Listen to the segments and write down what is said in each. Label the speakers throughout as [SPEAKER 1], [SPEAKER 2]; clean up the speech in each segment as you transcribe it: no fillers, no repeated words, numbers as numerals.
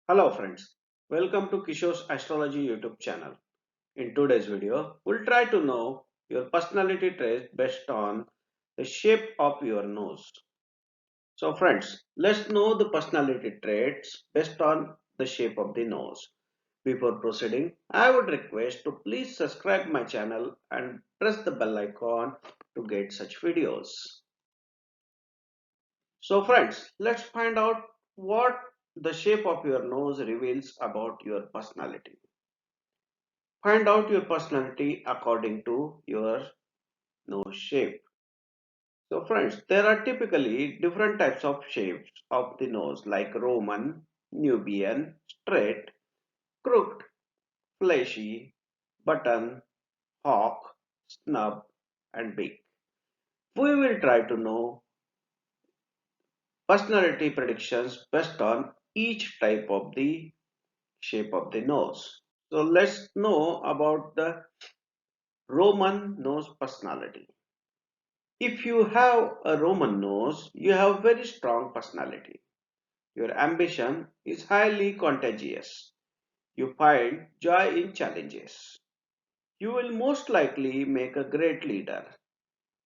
[SPEAKER 1] Hello friends, welcome to Kishore's Astrology YouTube channel. In today's video, we'll try to know your personality traits based on the shape of your nose. So friends, let's know the personality traits based on the shape of the nose. Before proceeding, I would request to please subscribe my channel and press the bell icon to get such videos. So friends, let's find out what the shape of your nose reveals about your personality. Find out your personality according to your nose shape. So friends, there are typically different types of shapes of the nose like Roman, Nubian, straight, crooked, fleshy, button, hawk, snub and big. We will try to know personality predictions based on each type of the shape of the nose. So let's know about the Roman nose personality. If you have a Roman nose, you have very strong personality. Your ambition is highly contagious. You find joy in challenges. You will most likely make a great leader.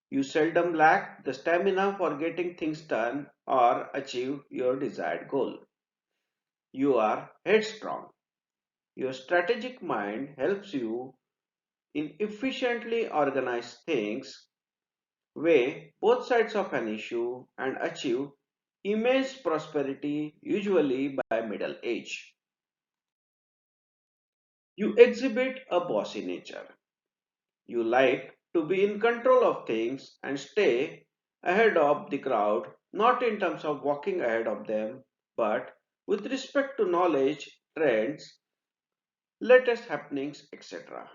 [SPEAKER 1] You seldom lack the stamina for getting things done or achieve your desired goal. You are headstrong. Your strategic mind helps you in efficiently organize things, weigh both sides of an issue, and achieve immense prosperity, usually by middle age. You exhibit a bossy nature. You like to be in control of things and stay ahead of the crowd, not in terms of walking ahead of them, but with respect to knowledge, trends, latest happenings, etc.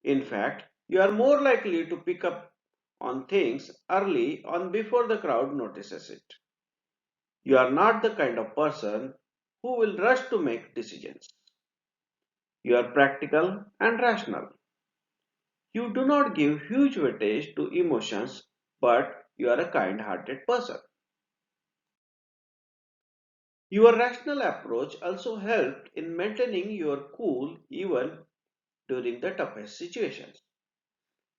[SPEAKER 1] In fact, you are more likely to pick up on things early on before the crowd notices it. You are not the kind of person who will rush to make decisions. You are practical and rational. You do not give huge weightage to emotions, but you are a kind hearted person. Your rational approach also helped in maintaining your cool even during the toughest situations.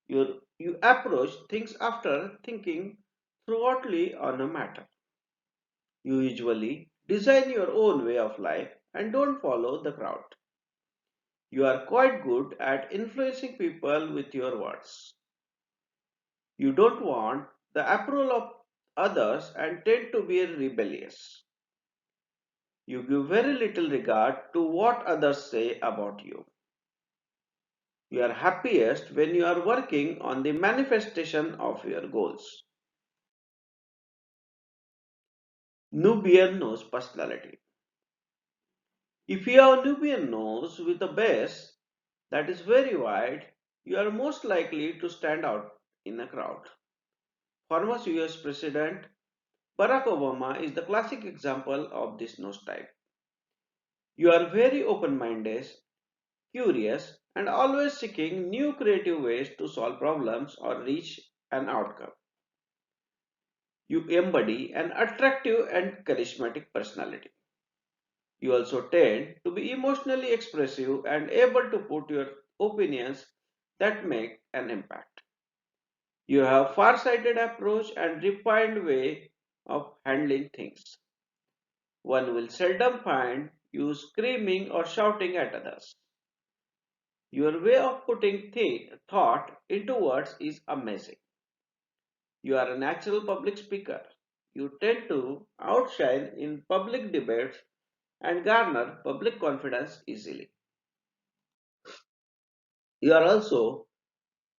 [SPEAKER 1] You approach things after thinking thoroughly on a matter. You usually design your own way of life and don't follow the crowd. You are quite good at influencing people with your words. You don't want the approval of others and tend to be rebellious. You give very little regard to what others say about you. You are happiest when you are working on the manifestation of your goals. Nubian nose personality. If you have a Nubian nose with a base that is very wide, you are most likely to stand out in a crowd. Former US President Barack Obama is the classic example of this nose type. You are very open-minded, curious, and always seeking new creative ways to solve problems or reach an outcome. You embody an attractive and charismatic personality. You also tend to be emotionally expressive and able to put your opinions that make an impact. You have far-sighted approach and refined way of handling things. One will seldom find you screaming or shouting at others. Your way of putting thought into words is amazing. You are a natural public speaker. You tend to outshine in public debates and garner public confidence easily. You are also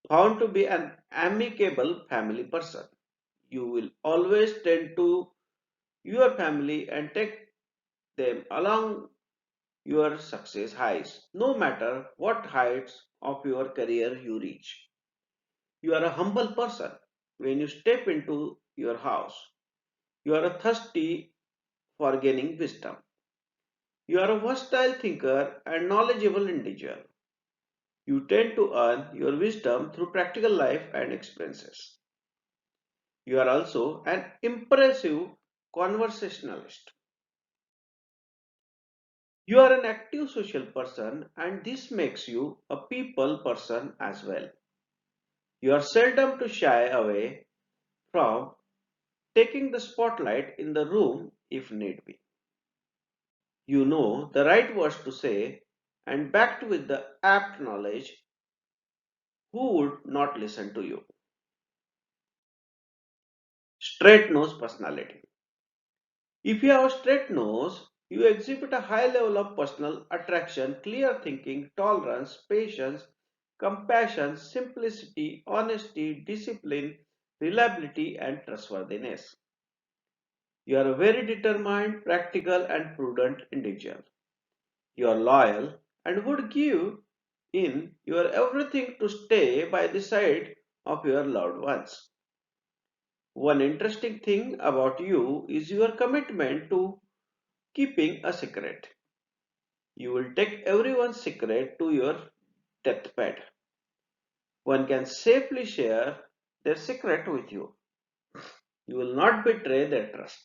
[SPEAKER 1] found to be an amicable family person. You will always tend to your family and take them along your success highs, no matter what heights of your career you reach. You are a humble person when you step into your house. You are a thirsty for gaining wisdom. You are a versatile thinker and knowledgeable individual. You tend to earn your wisdom through practical life and experiences. You are also an impressive conversationalist. You are an active social person and this makes you a people person as well. You are seldom to shy away from taking the spotlight in the room if need be. You know the right words to say and backed with the apt knowledge who would not listen to you. Straight nose personality. If you have a straight nose, you exhibit a high level of personal attraction, clear thinking, tolerance, patience, compassion, simplicity, honesty, discipline, reliability, and trustworthiness. You are a very determined, practical, and prudent individual. You are loyal and would give in your everything to stay by the side of your loved ones. One interesting thing about you is your commitment to keeping a secret. You will take everyone's secret to your deathbed. One can safely share their secret with you. You will not betray their trust.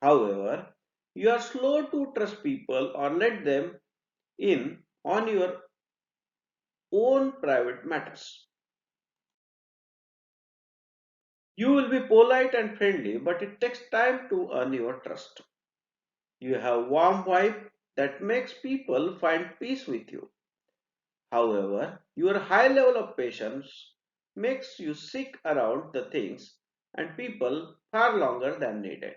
[SPEAKER 1] However, you are slow to trust people or let them in on your own private matters. You will be polite and friendly, but it takes time to earn your trust. You have warm vibe that makes people find peace with you. However, your high level of patience makes you seek around the things and people far longer than needed.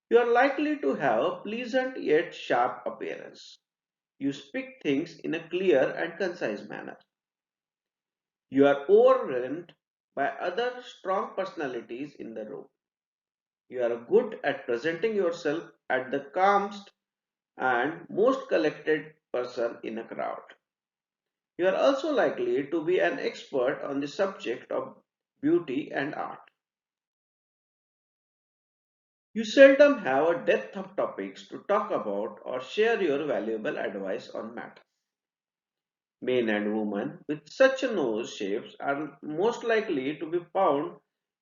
[SPEAKER 1] You are likely to have a pleasant yet sharp appearance. You speak things in a clear and concise manner. You are overwhelmed by other strong personalities in the room. You are good at presenting yourself as the calmest and most collected person in a crowd. You are also likely to be an expert on the subject of beauty and art. You seldom have a depth of topics to talk about or share your valuable advice on matters. Men and women with such nose shapes are most likely to be found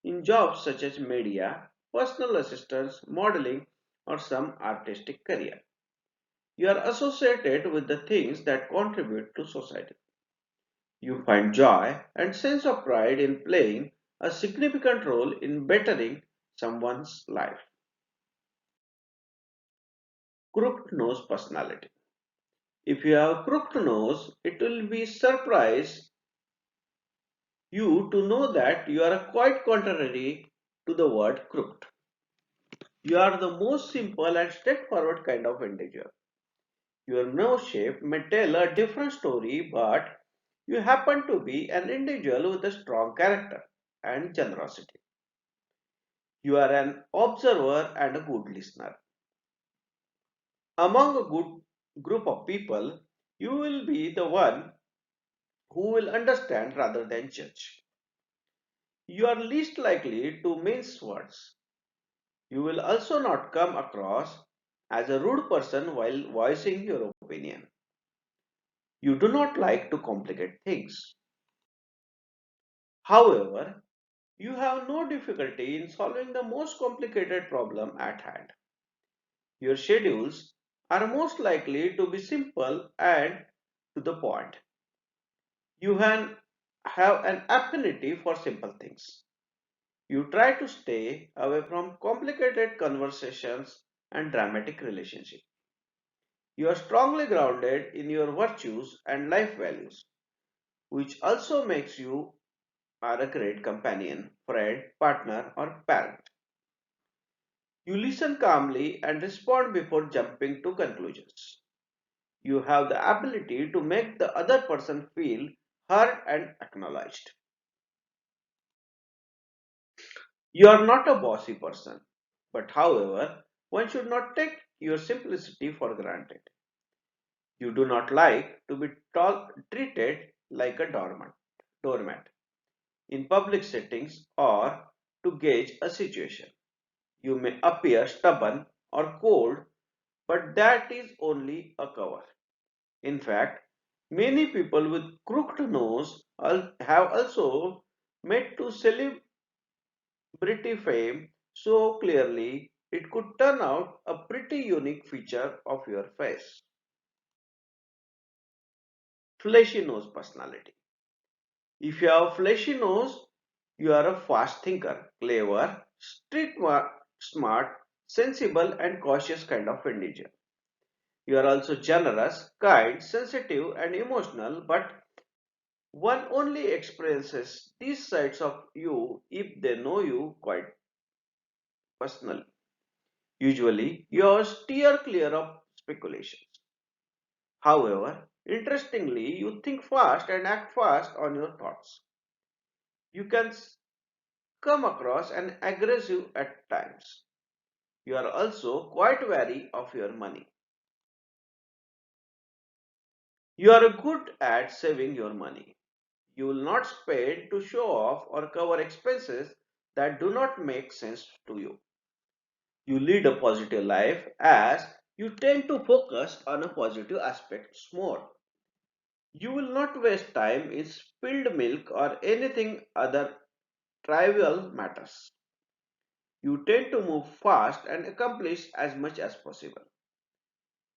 [SPEAKER 1] in jobs such as media, personal assistance, modeling, or some artistic career. You are associated with the things that contribute to society. You find joy and sense of pride in playing a significant role in bettering someone's life. Crooked nose personality. If you have crooked nose, it will be surprise you to know that you are quite contrary to the word crooked. You are the most simple and straightforward kind of individual. Your nose shape may tell a different story, but you happen to be an individual with a strong character and generosity. You are an observer and a good listener. Among a good group of people, you will be the one who will understand rather than judge. You are least likely to mince words. You will also not come across as a rude person while voicing your opinion. You do not like to complicate things. However, you have no difficulty in solving the most complicated problem at hand. Your schedules are most likely to be simple and to the point. You can have an affinity for simple things. You try to stay away from complicated conversations and dramatic relationships. You are strongly grounded in your virtues and life values, which also makes you are a great companion, friend, partner, or parent. You listen calmly and respond before jumping to conclusions. You have the ability to make the other person feel heard and acknowledged. You are not a bossy person, but however, one should not take your simplicity for granted. You do not like to be treated like a doormat in public settings or to gauge a situation. You may appear stubborn or cold, but that is only a cover. In fact, many people with crooked nose have also made to celebrity fame so clearly it could turn out a pretty unique feature of your face. Fleshy nose personality. If you have fleshy nose, you are a fast thinker, clever, smart, sensible and cautious kind of individual. You are also generous, kind, sensitive and emotional, but one only experiences these sides of you if they know you quite personally. Usually, you steer clear of speculations. However, interestingly, you think fast and act fast on your thoughts. You can come across an aggressive at times. You are also quite wary of your money. You are good at saving your money. You will not spend to show off or cover expenses that do not make sense to you. You lead a positive life as you tend to focus on a positive aspects more. You will not waste time in spilled milk or anything other trivial matters. You tend to move fast and accomplish as much as possible.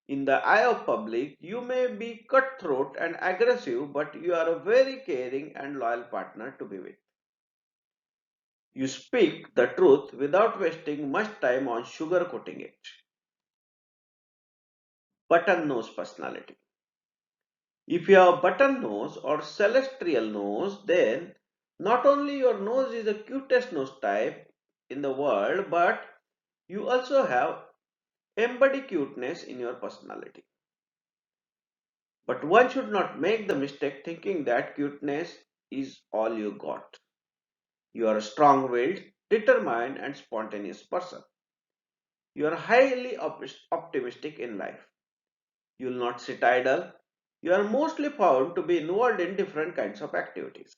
[SPEAKER 1] In the eye of public, you may be cutthroat and aggressive, but you are a very caring and loyal partner to be with. You speak the truth without wasting much time on sugarcoating it. Button nose personality. If you have button nose or celestial nose, then not only your nose is the cutest nose type in the world, but you also have embodied cuteness in your personality. But one should not make the mistake thinking that cuteness is all you got. You are a strong willed, determined, and spontaneous person. You are highly optimistic in life. You will not sit idle. You are mostly found to be involved in different kinds of activities.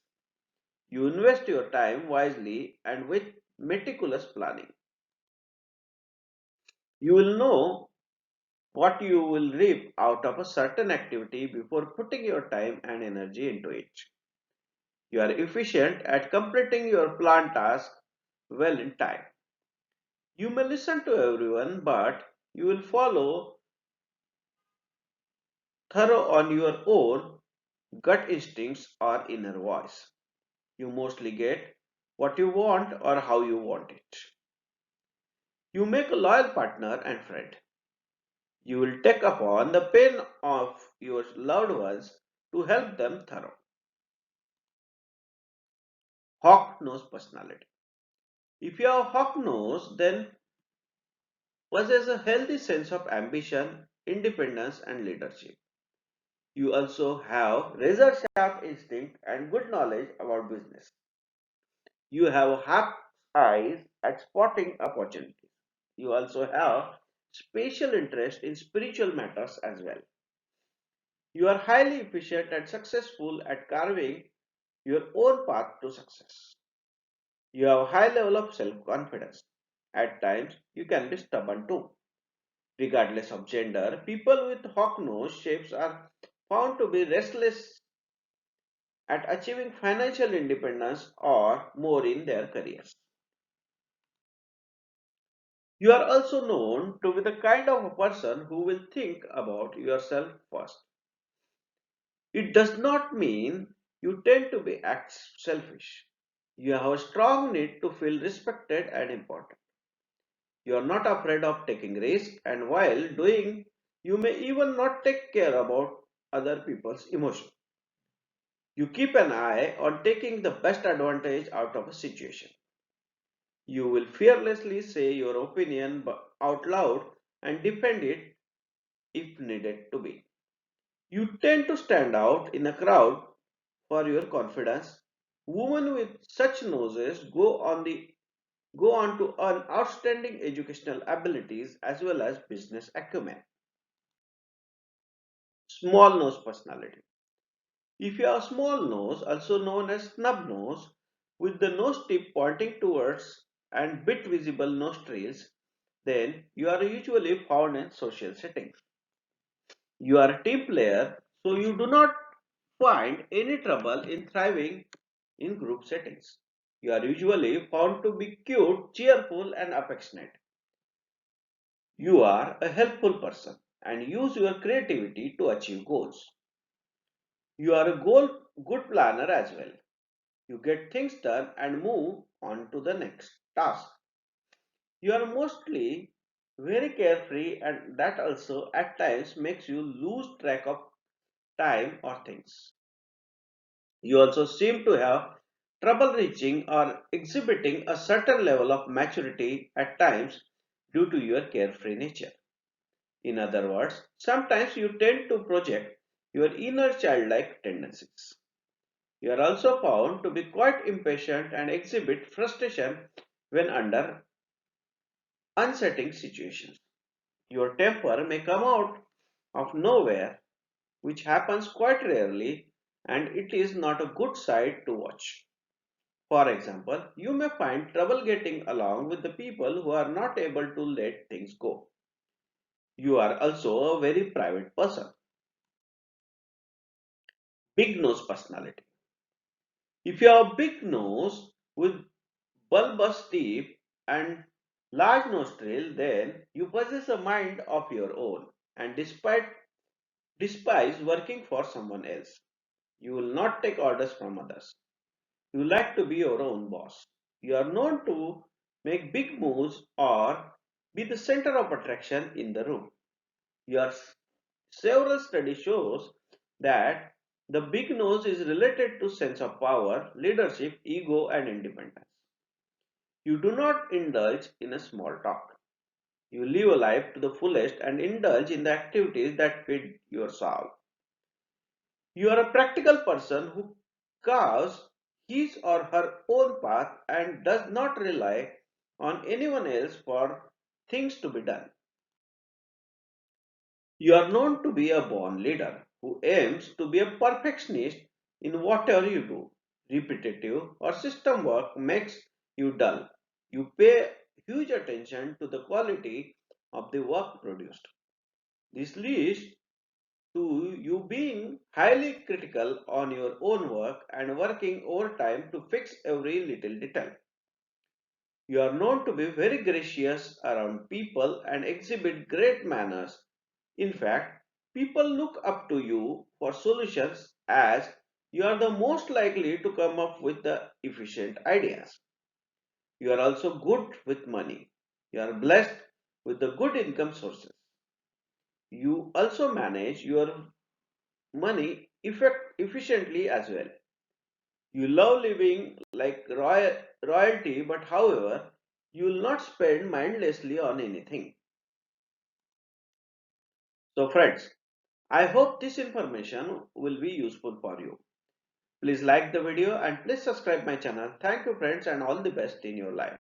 [SPEAKER 1] You invest your time wisely and with meticulous planning. You will know what you will reap out of a certain activity before putting your time and energy into it. You are efficient at completing your planned task well in time. You may listen to everyone, but you will follow thorough on your own gut instincts or inner voice. You mostly get what you want or how you want it. You make a loyal partner and friend. You will take upon the pain of your loved ones to help them thorough. Hawk nose personality. If you have hawk nose, then possess a healthy sense of ambition, independence, and leadership. You also have razor sharp instinct and good knowledge about business. You have sharp eyes at spotting opportunities. You also have special interest in spiritual matters as well. You are highly efficient and successful at carving your own path to success. You have a high level of self-confidence. At times, you can be stubborn too. Regardless of gender, people with hawk nose shapes are found to be restless at achieving financial independence or more in their careers. You are also known to be the kind of a person who will think about yourself first. It does not mean you tend to be act selfish. You have a strong need to feel respected and important. You are not afraid of taking risks, and while doing, you may even not take care about other people's emotions. You keep an eye on taking the best advantage out of a situation. You will fearlessly say your opinion out loud and defend it if needed to be. You tend to stand out in a crowd for your confidence. Women with such noses go on to earn outstanding educational abilities as well as business acumen. Small nose personality. If you have small nose, also known as snub nose, with the nose tip pointing towards and bit visible nostrils, then you are usually found in social settings. You are a team player, so you do not find any trouble in thriving in group settings. You are usually found to be cute, cheerful, and affectionate. You are a helpful person and use your creativity to achieve goals. You are a good planner as well. You get things done and move on to the next task. You are mostly very carefree, and that also at times makes you lose track of time or things. You also seem to have trouble reaching or exhibiting a certain level of maturity at times due to your carefree nature. In other words, sometimes you tend to project your inner childlike tendencies. You are also found to be quite impatient and exhibit frustration when under unsettling situations. Your temper may come out of nowhere, which happens quite rarely, and it is not a good sight to watch. For example, you may find trouble getting along with the people who are not able to let things go. You are also a very private person. Big nose personality. If you have a big nose with bulbous teeth and large nostril, then you possess a mind of your own and despise working for someone else. You will not take orders from others. You like to be your own boss. You are known to make big moves or be the center of attraction in the room. Your several studies shows that the big nose is related to sense of power, leadership, ego and independence. You do not indulge in a small talk. You live a life to the fullest and indulge in the activities that feed your soul. You are a practical person who carves his or her own path and does not rely on anyone else for things to be done. You are known to be a born leader who aims to be a perfectionist in whatever you do. Repetitive or system work makes you dull. You pay huge attention to the quality of the work produced. This leads to you being highly critical on your own work and working overtime to fix every little detail. You are known to be very gracious around people and exhibit great manners. In fact, people look up to you for solutions as you are the most likely to come up with the efficient ideas. You are also good with money. You are blessed with the good income sources. You also manage your money efficiently as well. You love living like royalty, but however, you will not spend mindlessly on anything. So friends, I hope this information will be useful for you. Please like the video and please subscribe my channel. Thank you friends and all the best in your life.